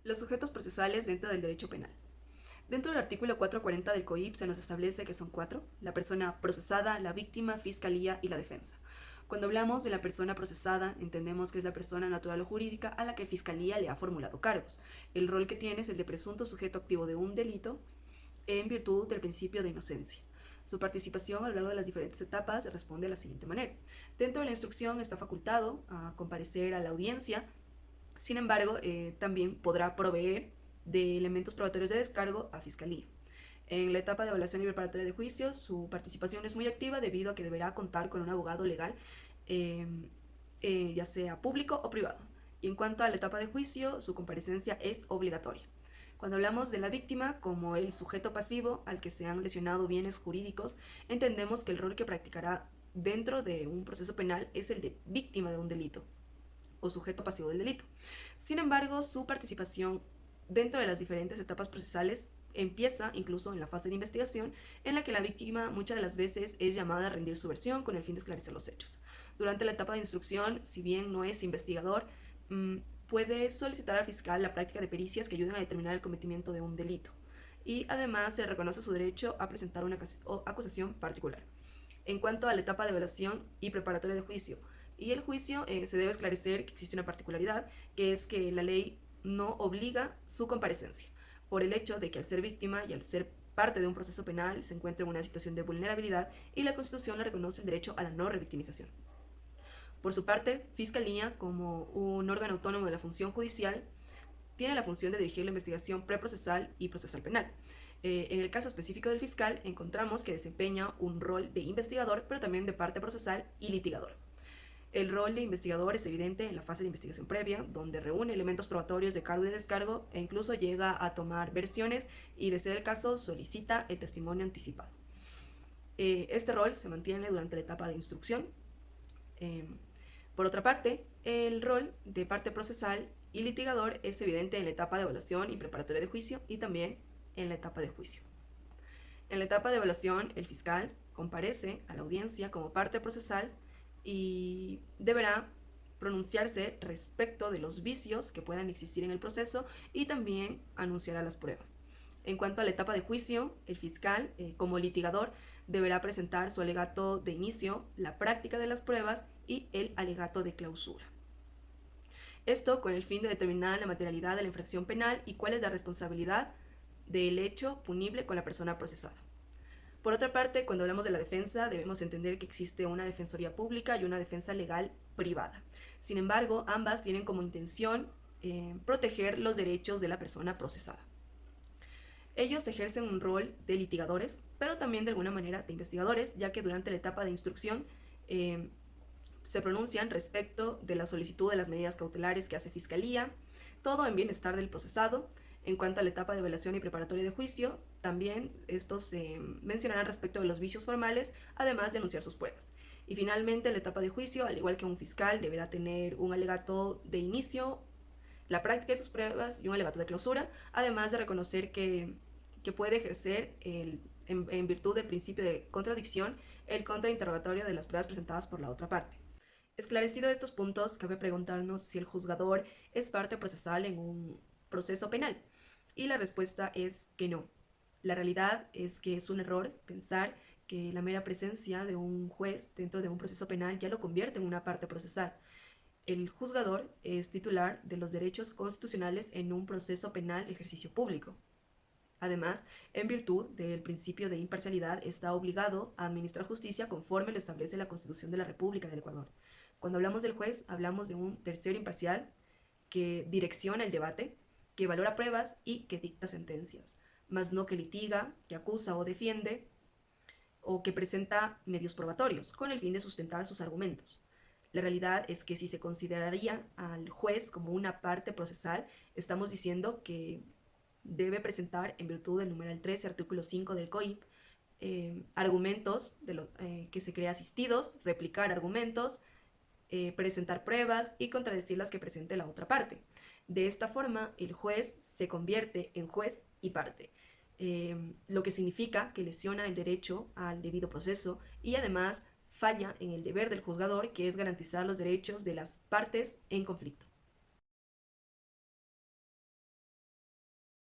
Los sujetos procesales dentro del derecho penal. Dentro del artículo 440 del COIP se nos establece que son cuatro: la persona procesada, la víctima, fiscalía y la defensa. Cuando hablamos de la persona procesada, entendemos que es la persona natural o jurídica a la que fiscalía le ha formulado cargos. El rol que tiene es el de presunto sujeto activo de un delito en virtud del principio de inocencia. Su participación a lo largo de las diferentes etapas responde de la siguiente manera. Dentro de la instrucción está facultado a comparecer a la audiencia. Sin embargo, también podrá proveer de elementos probatorios de descargo a Fiscalía. En la etapa de evaluación y preparatoria de juicio, su participación es muy activa debido a que deberá contar con un abogado legal, eh, ya sea público o privado. Y en cuanto a la etapa de juicio, su comparecencia es obligatoria. Cuando hablamos de la víctima como el sujeto pasivo al que se han lesionado bienes jurídicos, entendemos que el rol que practicará dentro de un proceso penal es el de víctima de un delito o sujeto pasivo del delito. Sin embargo, su participación dentro de las diferentes etapas procesales empieza incluso en la fase de investigación, en la que la víctima muchas de las veces es llamada a rendir su versión con el fin de esclarecer los hechos. Durante la etapa de instrucción, si bien no es investigador, puede solicitar al fiscal la práctica de pericias que ayuden a determinar el cometimiento de un delito. Y además se reconoce su derecho a presentar una acusación particular. En cuanto a la etapa de evaluación y preparatoria de juicio y el juicio, se debe esclarecer que existe una particularidad, que es que la ley no obliga su comparecencia, por el hecho de que al ser víctima y al ser parte de un proceso penal se encuentra en una situación de vulnerabilidad y la Constitución le reconoce el derecho a la no revictimización. Por su parte, Fiscalía, como un órgano autónomo de la función judicial, tiene la función de dirigir la investigación preprocesal y procesal penal. En el caso específico del fiscal, encontramos que desempeña un rol de investigador, pero también de parte procesal y litigador. El rol de investigador es evidente en la fase de investigación previa, donde reúne elementos probatorios de cargo y de descargo e incluso llega a tomar versiones y, de ser el caso, solicita el testimonio anticipado. Este rol se mantiene durante la etapa de instrucción. Por otra parte, el rol de parte procesal y litigador es evidente en la etapa de evaluación y preparatoria de juicio y también en la etapa de juicio. En la etapa de evaluación, el fiscal comparece a la audiencia como parte procesal y deberá pronunciarse respecto de los vicios que puedan existir en el proceso y también anunciará las pruebas. En cuanto a la etapa de juicio, el fiscal, como litigador, deberá presentar su alegato de inicio, la práctica de las pruebas y el alegato de clausura. Esto con el fin de determinar la materialidad de la infracción penal y cuál es la responsabilidad del hecho punible con la persona procesada. Por otra parte, cuando hablamos de la defensa, debemos entender que existe una defensoría pública y una defensa legal privada. Sin embargo, ambas tienen como intención proteger los derechos de la persona procesada. Ellos ejercen un rol de litigadores, pero también de alguna manera de investigadores, ya que durante la etapa de instrucción se pronuncian respecto de la solicitud de las medidas cautelares que hace Fiscalía, todo en bienestar del procesado. En cuanto a la etapa de evaluación y preparatoria de juicio, también estos se mencionarán respecto de los vicios formales, además de anunciar sus pruebas. Y finalmente, la etapa de juicio, al igual que un fiscal, deberá tener un alegato de inicio, la práctica de sus pruebas y un alegato de clausura, además de reconocer que puede ejercer, en virtud del principio de contradicción, el contrainterrogatorio de las pruebas presentadas por la otra parte. Esclarecido estos puntos, cabe preguntarnos si el juzgador es parte procesal en un proceso penal. Y la respuesta es que no. La realidad es que es un error pensar que la mera presencia de un juez dentro de un proceso penal ya lo convierte en una parte procesal. El juzgador es titular de los derechos constitucionales en un proceso penal de ejercicio público. Además, en virtud del principio de imparcialidad, está obligado a administrar justicia conforme lo establece la Constitución de la República del Ecuador. Cuando hablamos del juez, hablamos de un tercero imparcial que direcciona el debate, que valora pruebas y que dicta sentencias, más no que litiga, que acusa o defiende, o que presenta medios probatorios con el fin de sustentar sus argumentos. La realidad es que si se consideraría al juez como una parte procesal, estamos diciendo que debe presentar, en virtud del numeral 13, artículo 5 del COIP, argumentos que se cree asistidos, replicar argumentos, presentar pruebas y contradecir las que presente la otra parte. De esta forma, el juez se convierte en juez y parte, lo que significa que lesiona el derecho al debido proceso y además falla en el deber del juzgador, que es garantizar los derechos de las partes en conflicto.